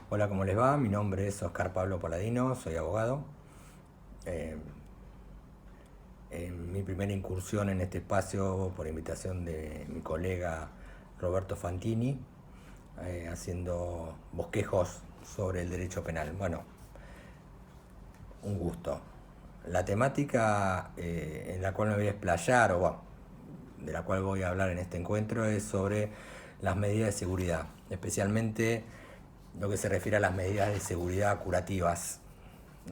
Hola, ¿cómo les va? Mi nombre es Oscar Pablo Paladino, soy abogado. Eh, en mi primera incursión en este espacio por invitación de mi colega Roberto Fantini, haciendo bosquejos sobre el derecho penal. Bueno, un gusto. La temática en la cual me voy a explayar, o bueno, de la cual voy a hablar en este encuentro, es sobre las medidas de seguridad, especialmente lo que se refiere a las medidas de seguridad curativas,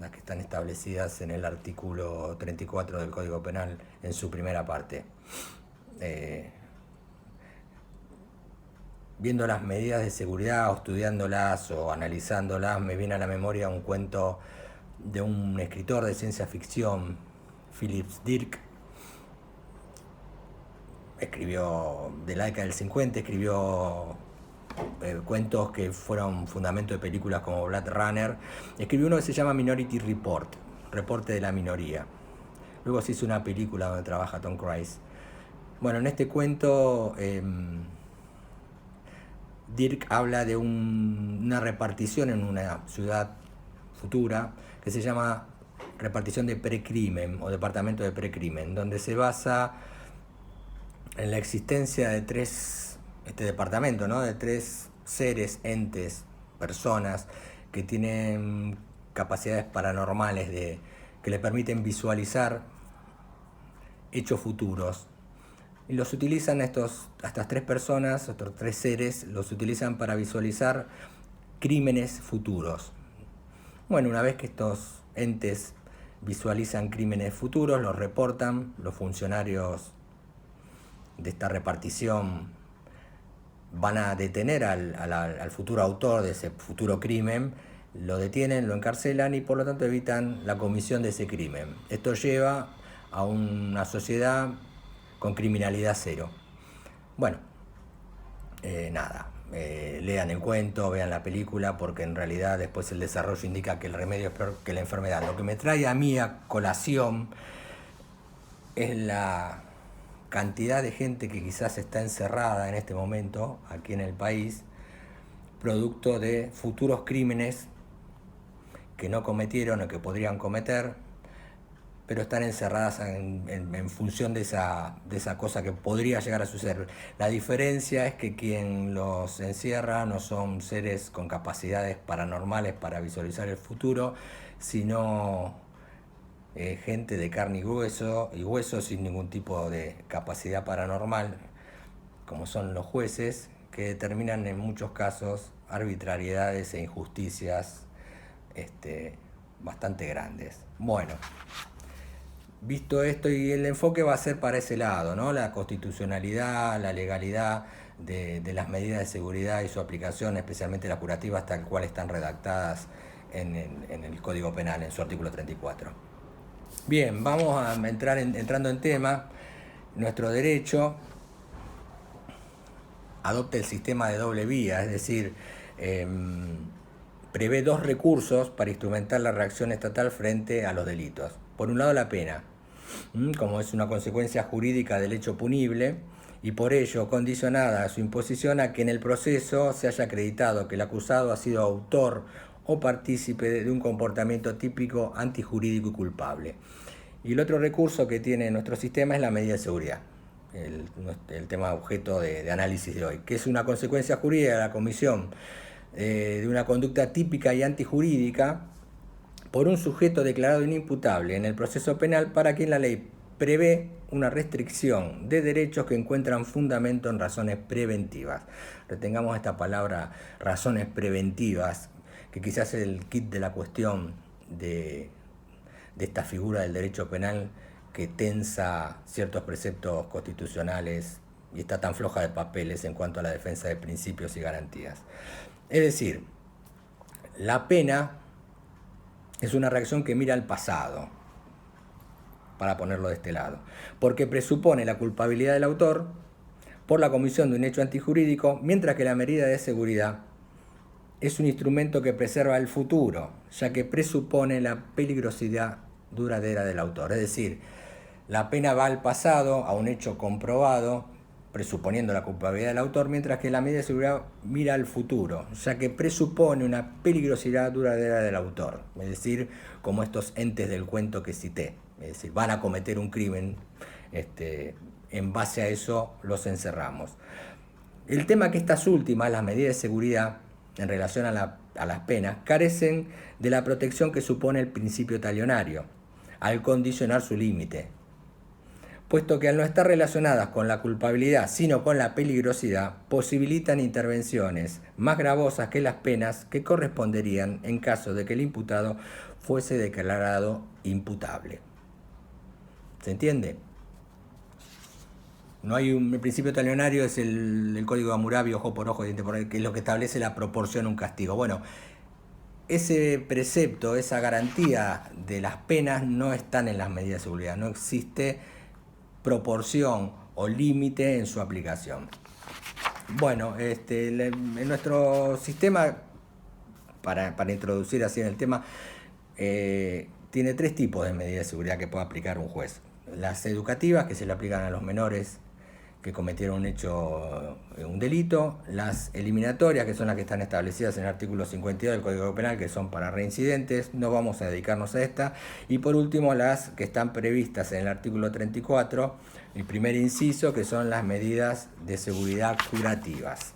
las que están establecidas en el artículo 34 del Código Penal en su primera parte. Eh, Viendo las medidas de seguridad o estudiándolas o analizándolas, me viene a la memoria un cuento de un escritor de ciencia ficción, Philip Dick. Escribió de la década del 50, escribió cuentos que fueron fundamento de películas como Blade Runner. Escribió uno que se llama Minority Report, reporte de la minoría. Luego se hizo una película donde trabaja Tom Cruise. Bueno, en este cuento Dirk habla de una repartición en una ciudad futura que se llama repartición de precrimen o departamento de precrimen, donde se basa en la existencia de este departamento, ¿no? De tres seres, entes, personas que tienen capacidades paranormales que le permiten visualizar hechos futuros. Y los utilizan estas tres personas, estos tres seres, los utilizan para visualizar crímenes futuros. Bueno, una vez que estos entes visualizan crímenes futuros, los reportan, los funcionarios de esta repartición van a detener al futuro autor de ese futuro crimen, lo detienen, lo encarcelan y por lo tanto evitan la comisión de ese crimen. Esto lleva a una sociedad con criminalidad cero. Bueno, lean el cuento, vean la película, porque en realidad después el desarrollo indica que el remedio es peor que la enfermedad. Lo que me trae a mí a colación es la cantidad de gente que quizás está encerrada en este momento aquí en el país, producto de futuros crímenes que no cometieron o que podrían cometer, pero están encerradas en función de esa cosa que podría llegar a suceder. La diferencia es que quien los encierra no son seres con capacidades paranormales para visualizar el futuro, sino gente de carne y hueso sin ningún tipo de capacidad paranormal, como son los jueces, que determinan en muchos casos arbitrariedades e injusticias bastante grandes. Bueno, visto esto, y el enfoque va a ser para ese lado, ¿no? La constitucionalidad, la legalidad de las medidas de seguridad y su aplicación, especialmente las curativas, tal cual están redactadas en el Código Penal, en su artículo 34. Bien, vamos a entrando en tema. Nuestro derecho adopta el sistema de doble vía, es decir, prevé dos recursos para instrumentar la reacción estatal frente a los delitos. Por un lado, la pena, como es una consecuencia jurídica del hecho punible, y por ello condicionada a su imposición a que en el proceso se haya acreditado que el acusado ha sido autor o partícipe de un comportamiento típico antijurídico y culpable. Y el otro recurso que tiene nuestro sistema es la medida de seguridad, el tema objeto de análisis de hoy, que es una consecuencia jurídica de la comisión de una conducta típica y antijurídica por un sujeto declarado inimputable en el proceso penal para quien la ley prevé una restricción de derechos que encuentran fundamento en razones preventivas. Retengamos esta palabra, razones preventivas, que quizás es el kit de la cuestión de esta figura del derecho penal que tensa ciertos preceptos constitucionales y está tan floja de papeles en cuanto a la defensa de principios y garantías. Es decir, la pena es una reacción que mira al pasado, para ponerlo de este lado, porque presupone la culpabilidad del autor por la comisión de un hecho antijurídico, mientras que la medida de seguridad es un instrumento que preserva el futuro, ya que presupone la peligrosidad duradera del autor. Es decir, la pena va al pasado, a un hecho comprobado, presuponiendo la culpabilidad del autor, mientras que la medida de seguridad mira al futuro, ya que presupone una peligrosidad duradera del autor, es decir, como estos entes del cuento que cité, es decir, van a cometer un crimen, en base a eso los encerramos. El tema es que estas últimas, las medidas de seguridad, en relación a las penas, carecen de la protección que supone el principio talionario, al condicionar su límite, puesto que al no estar relacionadas con la culpabilidad, sino con la peligrosidad, posibilitan intervenciones más gravosas que las penas que corresponderían en caso de que el imputado fuese declarado imputable. ¿Se entiende? No hay el principio talionario es el código de Hammurabi, ojo por ojo, diente por diente, que es lo que establece la proporción a un castigo. Bueno, ese precepto, esa garantía de las penas no están en las medidas de seguridad, no existe proporción o límite en su aplicación. Bueno, en nuestro sistema, para introducir así en el tema, tiene 3 tipos de medidas de seguridad que puede aplicar un juez. Las educativas, que se le aplican a los menores que cometieron un delito, las eliminatorias, que son las que están establecidas en el artículo 52 del Código Penal, que son para reincidentes, no vamos a dedicarnos a esta, y por último las que están previstas en el artículo 34, el primer inciso, que son las medidas de seguridad curativas.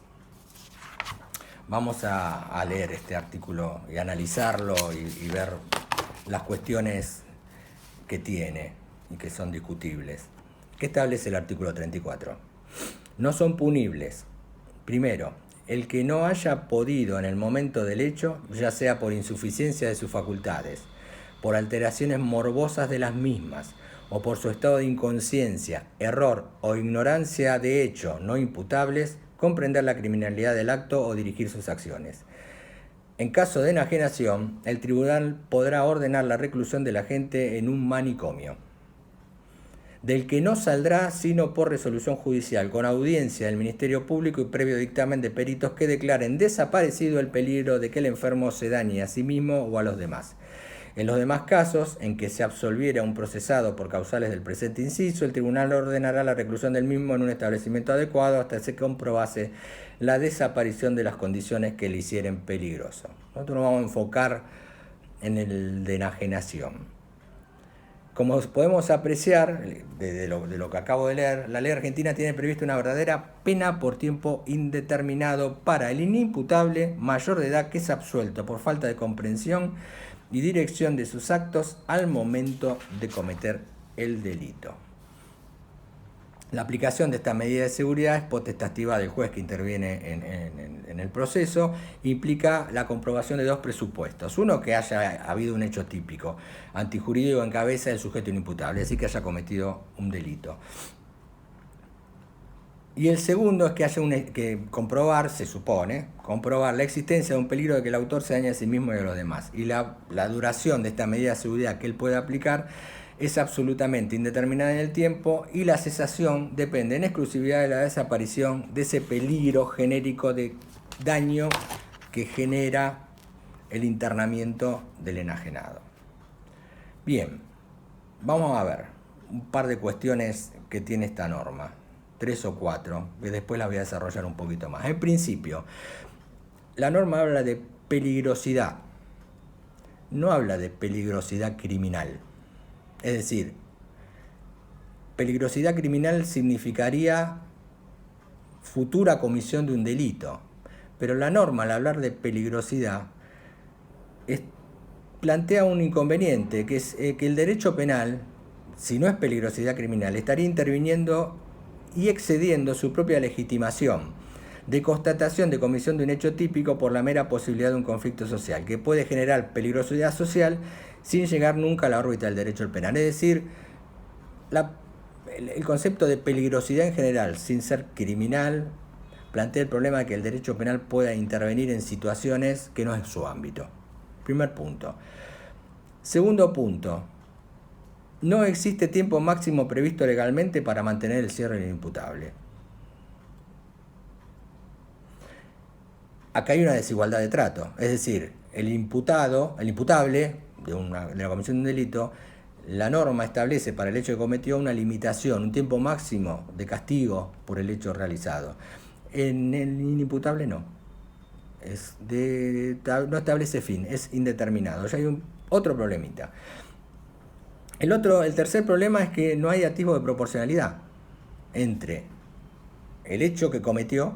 Vamos a leer este artículo y analizarlo y ver las cuestiones que tiene y que son discutibles. ¿Qué establece el artículo 34? No son punibles, primero, el que no haya podido en el momento del hecho, ya sea por insuficiencia de sus facultades, por alteraciones morbosas de las mismas, o por su estado de inconsciencia, error o ignorancia de hecho no imputables, comprender la criminalidad del acto o dirigir sus acciones. En caso de enajenación, el tribunal podrá ordenar la reclusión del agente en un manicomio, del que no saldrá sino por resolución judicial, con audiencia del Ministerio Público y previo dictamen de peritos que declaren desaparecido el peligro de que el enfermo se dañe a sí mismo o a los demás. En los demás casos en que se absolviera un procesado por causales del presente inciso, el tribunal ordenará la reclusión del mismo en un establecimiento adecuado hasta que se comprobase la desaparición de las condiciones que le hicieren peligroso. Nosotros nos vamos a enfocar en el de enajenación. Como podemos apreciar de lo que acabo de leer, la ley argentina tiene prevista una verdadera pena por tiempo indeterminado para el inimputable mayor de edad que es absuelto por falta de comprensión y dirección de sus actos al momento de cometer el delito. La aplicación de esta medida de seguridad es potestativa del juez que interviene en el proceso. Implica la comprobación de 2 presupuestos. Uno, que haya habido un hecho típico, antijurídico en cabeza del sujeto inimputable, así que haya cometido un delito. Y el segundo es que haya que comprobar, se supone, comprobar la existencia de un peligro de que el autor se dañe a sí mismo y a los demás. Y la duración de esta medida de seguridad que él puede aplicar es absolutamente indeterminada en el tiempo y la cesación depende en exclusividad de la desaparición de ese peligro genérico de daño que genera el internamiento del enajenado. Bien, vamos a ver un par de cuestiones que tiene esta norma, 3 o 4, que después las voy a desarrollar un poquito más. En principio, la norma habla de peligrosidad, no habla de peligrosidad criminal. Es decir, peligrosidad criminal significaría futura comisión de un delito, pero la norma al hablar de peligrosidad plantea un inconveniente, que es que el derecho penal, si no es peligrosidad criminal, estaría interviniendo y excediendo su propia legitimación de constatación de comisión de un hecho típico por la mera posibilidad de un conflicto social, que puede generar peligrosidad social sin llegar nunca a la órbita del derecho penal. Es decir, el concepto de peligrosidad en general, sin ser criminal, plantea el problema de que el derecho penal pueda intervenir en situaciones que no es su ámbito. Primer punto. Segundo punto, no existe tiempo máximo previsto legalmente para mantener el cierre del imputable. Acá hay una desigualdad de trato, es decir, el imputable de la comisión de un delito, la norma establece para el hecho que cometió una limitación, un tiempo máximo de castigo por el hecho realizado. En el inimputable no. No establece fin, es indeterminado. Ya hay otro problemita. El tercer problema es que no hay atisbo de proporcionalidad entre el hecho que cometió,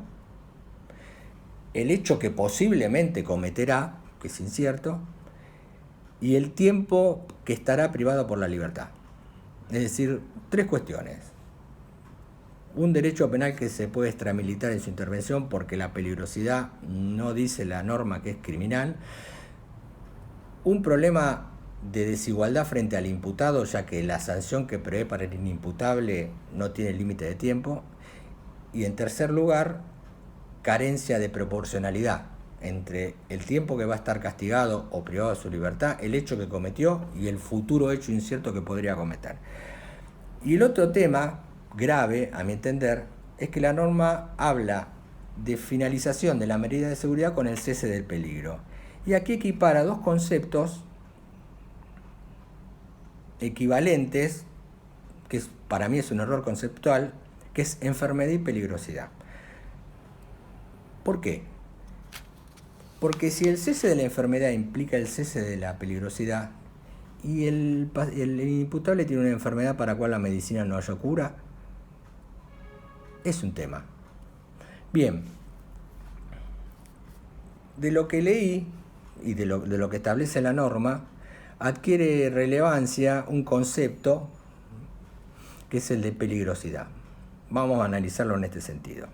el hecho que posiblemente cometerá, que es incierto, y el tiempo que estará privado por la libertad. Es decir, tres cuestiones. Un derecho penal que se puede extramilitar en su intervención porque la peligrosidad no dice la norma que es criminal. Un problema de desigualdad frente al imputado, ya que la sanción que prevé para el inimputable no tiene límite de tiempo. Y en tercer lugar, carencia de proporcionalidad entre el tiempo que va a estar castigado o privado de su libertad, el hecho que cometió y el futuro hecho incierto que podría cometer. Y el otro tema grave, a mi entender, es que la norma habla de finalización de la medida de seguridad con el cese del peligro. Y aquí equipara dos conceptos equivalentes, que para mí es un error conceptual, que es enfermedad y peligrosidad. ¿Por qué? Porque si el cese de la enfermedad implica el cese de la peligrosidad y el inimputable tiene una enfermedad para la cual la medicina no haya cura, es un tema. Bien, de lo que leí y de lo que establece la norma, adquiere relevancia un concepto que es el de peligrosidad. Vamos a analizarlo en este sentido.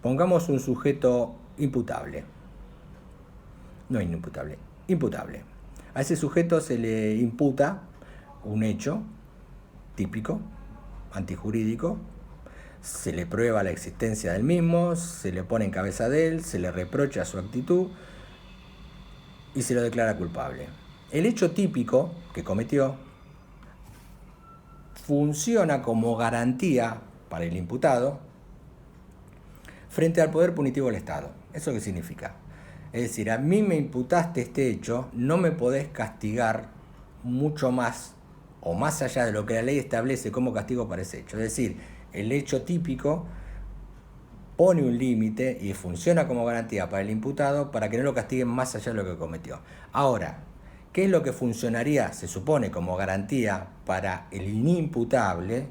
Pongamos un sujeto imputable. No inimputable, imputable. A ese sujeto se le imputa un hecho típico, antijurídico, se le prueba la existencia del mismo, se le pone en cabeza de él, se le reprocha su actitud y se lo declara culpable. El hecho típico que cometió funciona como garantía para el imputado frente al poder punitivo del Estado. ¿Eso qué significa? Es decir, a mí me imputaste este hecho, no me podés castigar mucho más o más allá de lo que la ley establece como castigo para ese hecho. Es decir, el hecho típico pone un límite y funciona como garantía para el imputado para que no lo castiguen más allá de lo que cometió. Ahora, ¿qué es lo que funcionaría, se supone, como garantía para el inimputable?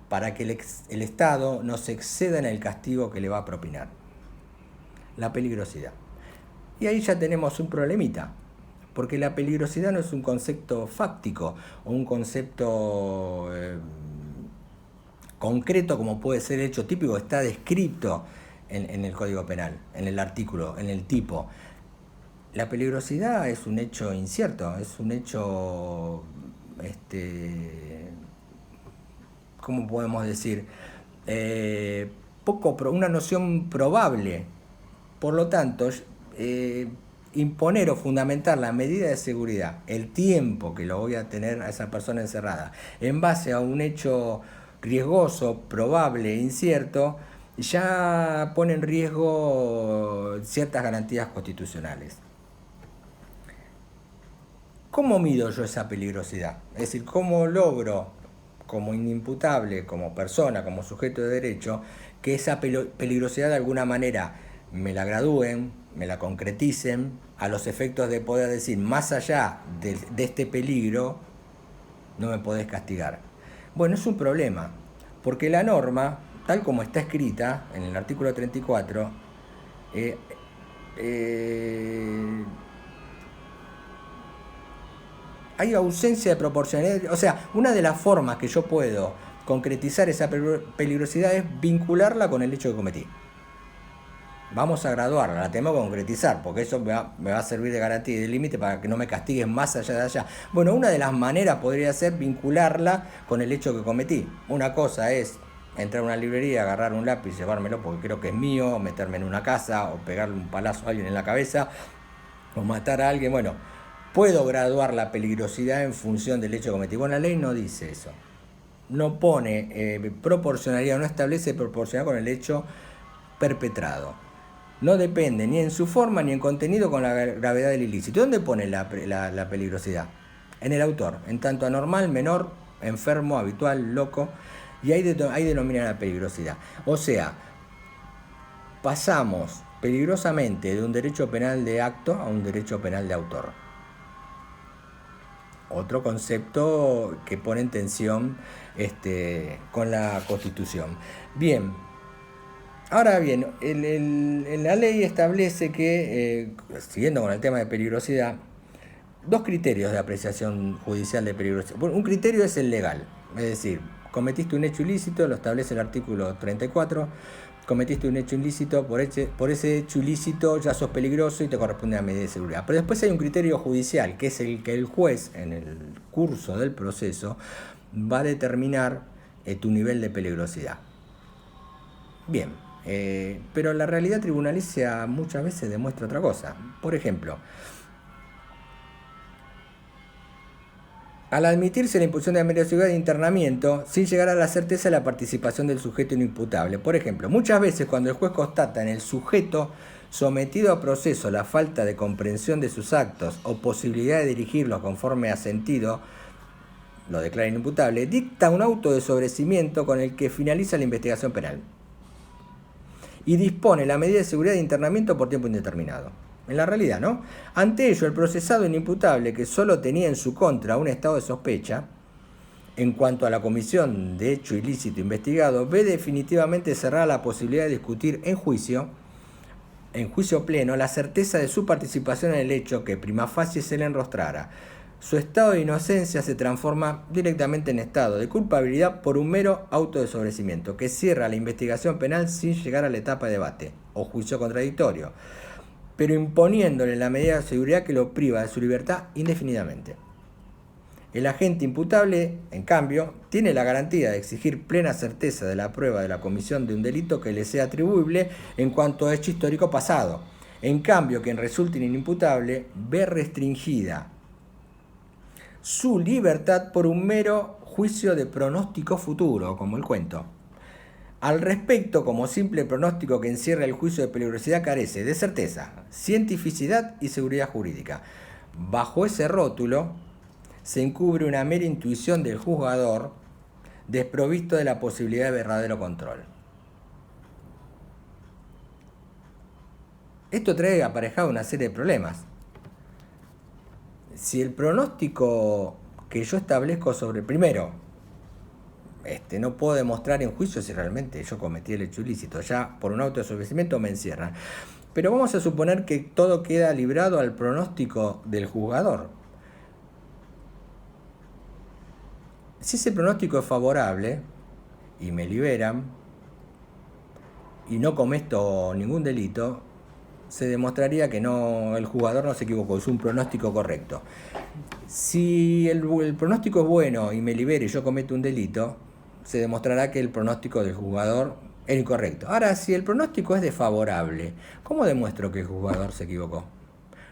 Para que el Estado no se exceda en el castigo que le va a propinar. La peligrosidad. Y ahí ya tenemos un problemita, porque la peligrosidad no es un concepto fáctico o un concepto concreto como puede ser el hecho típico, está descrito en el Código Penal, en el artículo, en el tipo. La peligrosidad es un hecho incierto, es un hecho, ¿cómo podemos decir? Una noción probable. Por lo tanto, imponer o fundamentar la medida de seguridad, el tiempo que lo voy a tener a esa persona encerrada, en base a un hecho riesgoso, probable, incierto, ya pone en riesgo ciertas garantías constitucionales. ¿Cómo mido yo esa peligrosidad? Es decir, ¿cómo logro, como inimputable, como persona, como sujeto de derecho, que esa peligrosidad de alguna manera me la gradúen, me la concreticen, a los efectos de poder decir, más allá de este peligro, no me podés castigar? Bueno, es un problema, porque la norma, tal como está escrita en el artículo 34, hay ausencia de proporcionalidad. O sea, una de las formas que yo puedo concretizar esa peligrosidad es vincularla con el hecho que cometí. Vamos a graduarla, la tenemos que concretizar, porque eso me va a servir de garantía y de límite para que no me castiguen más allá de allá. Bueno, una de las maneras podría ser vincularla con el hecho que cometí. Una cosa es entrar a una librería, agarrar un lápiz, llevármelo porque creo que es mío, o meterme en una casa, o pegarle un palazo a alguien en la cabeza, o matar a alguien. Bueno, puedo graduar la peligrosidad en función del hecho que cometí. Bueno, la ley no dice eso. No pone proporcionalidad, no establece proporcionalidad con el hecho perpetrado. No depende ni en su forma ni en contenido con la gravedad del ilícito. ¿Dónde pone la peligrosidad? en el autor, en tanto anormal, menor, enfermo, habitual, loco, y ahí denomina la peligrosidad. O sea, pasamos peligrosamente de un derecho penal de acto a un derecho penal de autor. Otro concepto que pone en tensión con la Constitución. Bien, ahora bien, la ley establece que, siguiendo con el tema de peligrosidad, dos criterios de apreciación judicial de peligrosidad. Bueno, un criterio es el legal, es decir, cometiste un hecho ilícito, lo establece el artículo 34, cometiste un hecho ilícito, por ese hecho ilícito ya sos peligroso y te corresponde a medida de seguridad. Pero después hay un criterio judicial, que es el que el juez, en el curso del proceso, va a determinar tu nivel de peligrosidad. Bien, pero la realidad tribunalicia muchas veces demuestra otra cosa. Por ejemplo, al admitirse la imposición de la medida de seguridad de internamiento, sin llegar a la certeza de la participación del sujeto inimputable. Por ejemplo, muchas veces cuando el juez constata en el sujeto sometido a proceso la falta de comprensión de sus actos o posibilidad de dirigirlos conforme a sentido, lo declara inimputable, dicta un auto de sobrecimiento con el que finaliza la investigación penal y dispone la medida de seguridad de internamiento por tiempo indeterminado. En la realidad, ¿no? Ante ello, el procesado inimputable, que solo tenía en su contra un estado de sospecha, en cuanto a la comisión de hecho ilícito investigado, ve definitivamente cerrada la posibilidad de discutir en juicio pleno, la certeza de su participación en el hecho que prima facie se le enrostrara. Su estado de inocencia se transforma directamente en estado de culpabilidad por un mero auto de sobrecimiento, que cierra la investigación penal sin llegar a la etapa de debate o juicio contradictorio, pero imponiéndole la medida de seguridad que lo priva de su libertad indefinidamente. El agente imputable, en cambio, tiene la garantía de exigir plena certeza de la prueba de la comisión de un delito que le sea atribuible en cuanto a hecho histórico pasado. En cambio, quien resulte inimputable ve restringida su libertad por un mero juicio de pronóstico futuro, como el cuento. Al respecto, como simple pronóstico que encierra el juicio de peligrosidad, carece de certeza, cientificidad y seguridad jurídica. Bajo ese rótulo se encubre una mera intuición del juzgador, desprovisto de la posibilidad de verdadero control. Esto trae aparejado una serie de problemas. Si el pronóstico que yo establezco sobre, primero, no puedo demostrar en juicio si realmente yo cometí el hecho ilícito, ya por un auto de sobrecimiento me encierran. Pero vamos a suponer que todo queda librado al pronóstico del juzgador. Si ese pronóstico es favorable y me liberan y no cometo ningún delito, se demostraría que el jugador no se equivocó, es un pronóstico correcto. Si el pronóstico es bueno y me libera y yo cometo un delito, se demostrará que el pronóstico del jugador era incorrecto. Ahora, si el pronóstico es desfavorable, ¿cómo demuestro que el jugador se equivocó?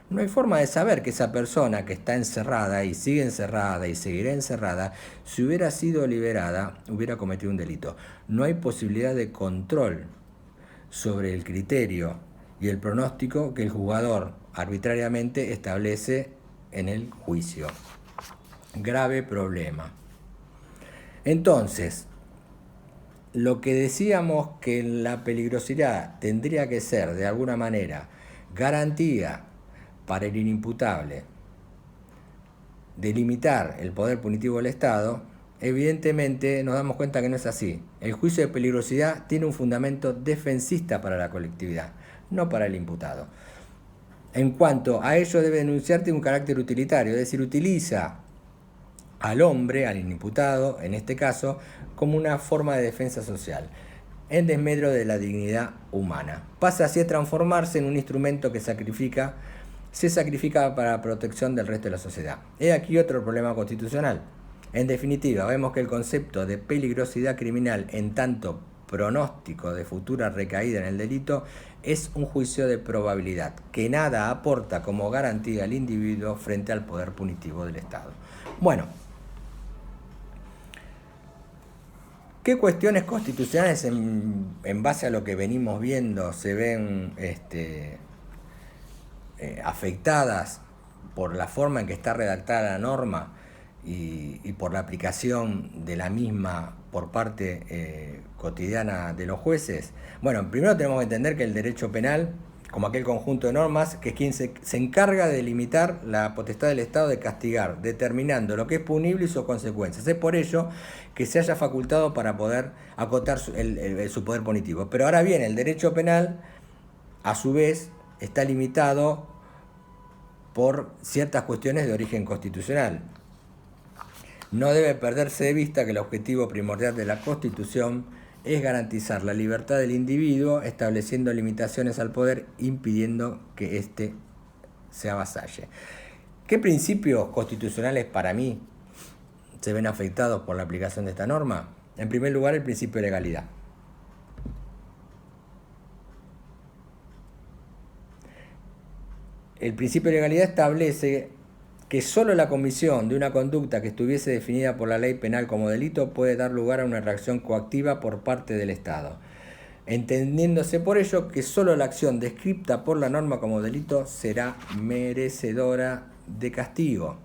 No hay forma de saber que esa persona que está encerrada y sigue encerrada y seguirá encerrada, si hubiera sido liberada, hubiera cometido un delito. No hay posibilidad de control sobre el criterio y el pronóstico que el jugador arbitrariamente establece en el juicio. Grave problema. Entonces, lo que decíamos que la peligrosidad tendría que ser de alguna manera garantía para el inimputable de limitar el poder punitivo del Estado, evidentemente nos damos cuenta que no es así. El juicio de peligrosidad tiene un fundamento defensista para la colectividad, no para el imputado. En cuanto a ello, debe denunciarte un carácter utilitario, es decir, utiliza al hombre, al inimputado, en este caso, como una forma de defensa social, en desmedro de la dignidad humana. Pasa así a transformarse en un instrumento que se sacrifica para la protección del resto de la sociedad. He aquí otro problema constitucional. En definitiva, vemos que el concepto de peligrosidad criminal en tanto pronóstico de futura recaída en el delito es un juicio de probabilidad, que nada aporta como garantía al individuo frente al poder punitivo del Estado. Bueno, ¿qué cuestiones constitucionales en base a lo que venimos viendo se ven afectadas por la forma en que está redactada la norma y por la aplicación de la misma por parte cotidiana de los jueces? Bueno, primero tenemos que entender que el derecho penal, como aquel conjunto de normas, que es quien se encarga de limitar la potestad del Estado de castigar, determinando lo que es punible y sus consecuencias. Es por ello que se haya facultado para poder acotar su poder punitivo. Pero ahora bien, el derecho penal, a su vez, está limitado por ciertas cuestiones de origen constitucional. No debe perderse de vista que el objetivo primordial de la Constitución es garantizar la libertad del individuo, estableciendo limitaciones al poder, impidiendo que éste se avasalle. ¿Qué principios constitucionales para mí se ven afectados por la aplicación de esta norma? En primer lugar, el principio de legalidad. El principio de legalidad establece que solo la comisión de una conducta que estuviese definida por la ley penal como delito puede dar lugar a una reacción coactiva por parte del Estado, entendiéndose por ello que solo la acción descrita por la norma como delito será merecedora de castigo.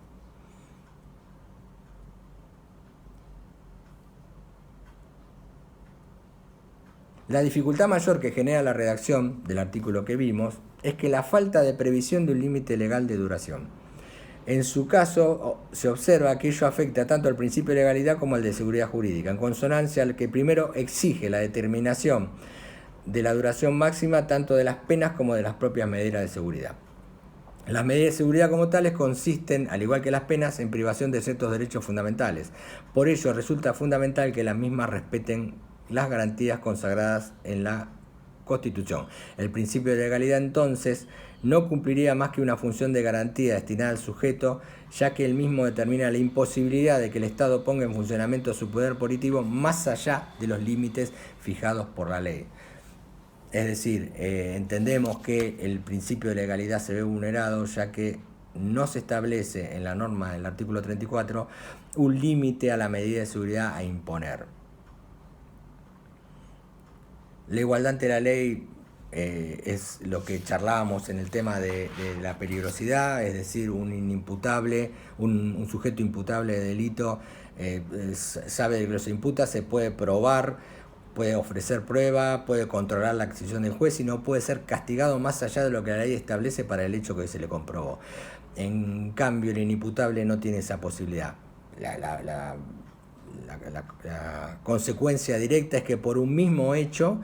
La dificultad mayor que genera la redacción del artículo que vimos es que la falta de previsión de un límite legal de duración. En su caso, se observa que ello afecta tanto al principio de legalidad como al de seguridad jurídica, en consonancia al que primero exige la determinación de la duración máxima tanto de las penas como de las propias medidas de seguridad. Las medidas de seguridad como tales consisten, al igual que las penas, en privación de ciertos derechos fundamentales. Por ello, resulta fundamental que las mismas respeten las garantías consagradas en la Constitución. El principio de legalidad, entonces, no cumpliría más que una función de garantía destinada al sujeto, ya que él mismo determina la imposibilidad de que el Estado ponga en funcionamiento su poder punitivo más allá de los límites fijados por la ley. Es decir, entendemos que el principio de legalidad se ve vulnerado, ya que no se establece en la norma del artículo 34 un límite a la medida de seguridad a imponer. La igualdad ante la ley es lo que charlábamos en el tema de la peligrosidad, es decir, un inimputable, un sujeto imputable de delito sabe de que se imputa, se puede probar, puede ofrecer prueba, puede controlar la decisión del juez y no puede ser castigado más allá de lo que la ley establece para el hecho que se le comprobó. En cambio, el inimputable no tiene esa posibilidad. La consecuencia directa es que por un mismo hecho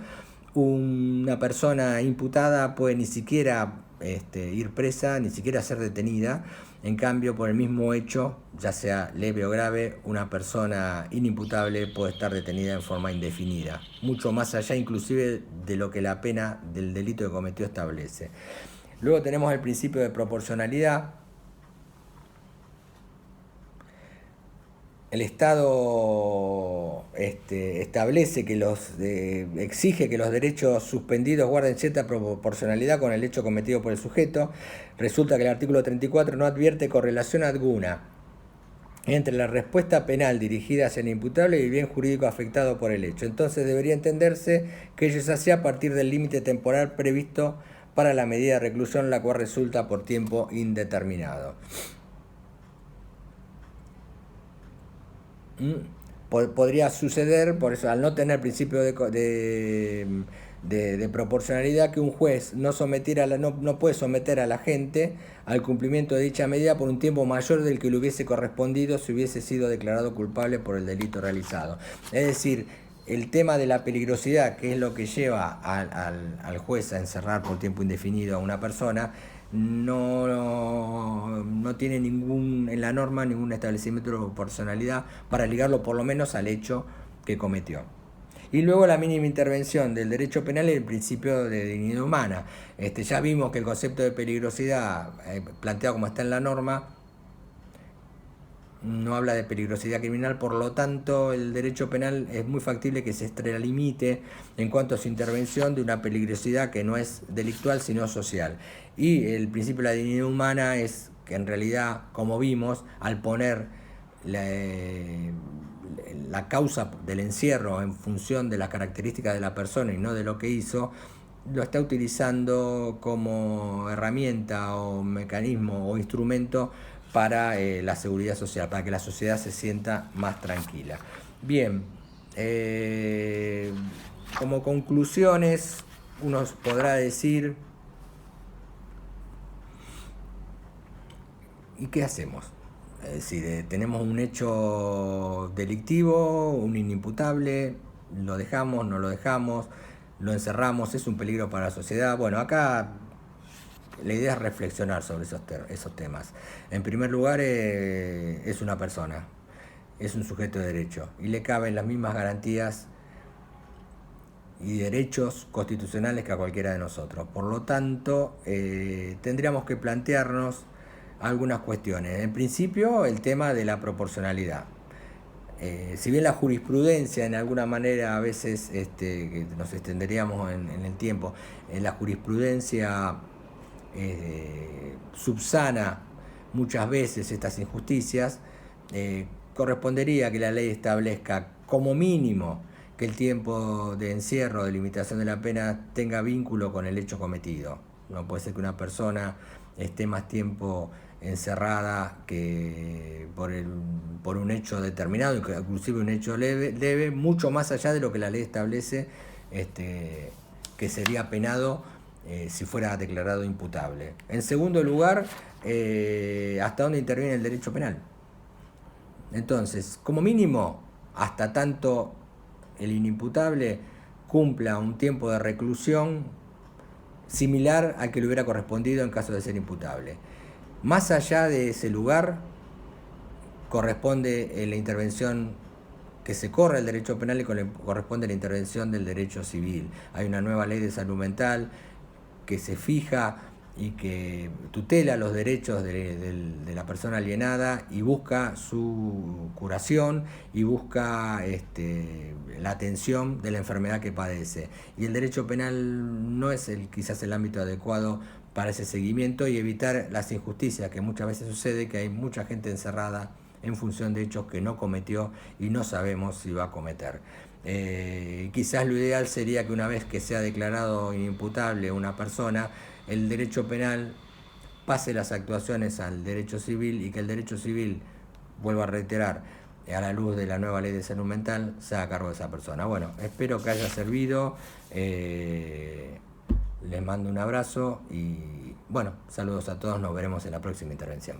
una persona imputada puede ni siquiera ir presa, ni siquiera ser detenida. En cambio, por el mismo hecho, ya sea leve o grave, una persona inimputable puede estar detenida en forma indefinida, mucho más allá inclusive de lo que la pena del delito que cometió establece. Luego tenemos el principio de proporcionalidad. El Estado establece que exige que los derechos suspendidos guarden cierta proporcionalidad con el hecho cometido por el sujeto. Resulta que el artículo 34 no advierte correlación alguna entre la respuesta penal dirigida hacia el imputable y el bien jurídico afectado por el hecho. Entonces debería entenderse que ello se hace a partir del límite temporal previsto para la medida de reclusión, la cual resulta por tiempo indeterminado. Podría suceder, por eso, al no tener principio de proporcionalidad, que un juez no puede someter a la gente al cumplimiento de dicha medida por un tiempo mayor del que le hubiese correspondido si hubiese sido declarado culpable por el delito realizado. Es decir, el tema de la peligrosidad, que es lo que lleva al juez a encerrar por tiempo indefinido a una persona, no tiene en la norma ningún establecimiento de proporcionalidad para ligarlo por lo menos al hecho que cometió. Y luego la mínima intervención del derecho penal y el principio de dignidad humana. Ya vimos que el concepto de peligrosidad, planteado como está en la norma, no habla de peligrosidad criminal, por lo tanto el derecho penal es muy factible que se extralimite en cuanto a su intervención de una peligrosidad que no es delictual sino social. Y el principio de la dignidad humana es que en realidad, como vimos, al poner la causa del encierro en función de las características de la persona y no de lo que hizo, lo está utilizando como herramienta o mecanismo o instrumento para la seguridad social, para que la sociedad se sienta más tranquila. Bien, como conclusiones, uno podrá decir, ¿y qué hacemos? Es decir, tenemos un hecho delictivo, un inimputable, lo dejamos, no lo dejamos, lo encerramos, es un peligro para la sociedad. Bueno, acá la idea es reflexionar sobre esos temas. En primer lugar, es una persona, es un sujeto de derecho y le caben las mismas garantías y derechos constitucionales que a cualquiera de nosotros. Por lo tanto, tendríamos que plantearnos algunas cuestiones. En principio, el tema de la proporcionalidad. Si bien la jurisprudencia, en alguna manera, a veces que nos extenderíamos en el tiempo, la jurisprudencia subsana muchas veces estas injusticias, correspondería que la ley establezca como mínimo que el tiempo de encierro, de limitación de la pena, tenga vínculo con el hecho cometido. No puede ser que una persona esté más tiempo encerrada que por un hecho determinado, inclusive un hecho leve, mucho más allá de lo que la ley establece, que sería penado si fuera declarado imputable. En segundo lugar, ¿hasta dónde interviene el derecho penal? Entonces, como mínimo, hasta tanto el inimputable cumpla un tiempo de reclusión similar al que le hubiera correspondido en caso de ser imputable. Más allá de ese lugar, corresponde la intervención que se corre el derecho penal y corresponde la intervención del derecho civil. Hay una nueva ley de salud mental que se fija y que tutela los derechos de la persona alienada y busca su curación y busca la atención de la enfermedad que padece. Y el derecho penal no es quizás el ámbito adecuado para ese seguimiento y evitar las injusticias que muchas veces sucede, que hay mucha gente encerrada en función de hechos que no cometió y no sabemos si va a cometer. Quizás lo ideal sería que una vez que sea declarado inimputable una persona, el derecho penal pase las actuaciones al derecho civil y que el derecho civil, vuelvo a reiterar, a la luz de la nueva ley de salud mental, se haga cargo de esa persona. Bueno, espero que haya servido, les mando un abrazo y bueno, saludos a todos, nos veremos en la próxima intervención.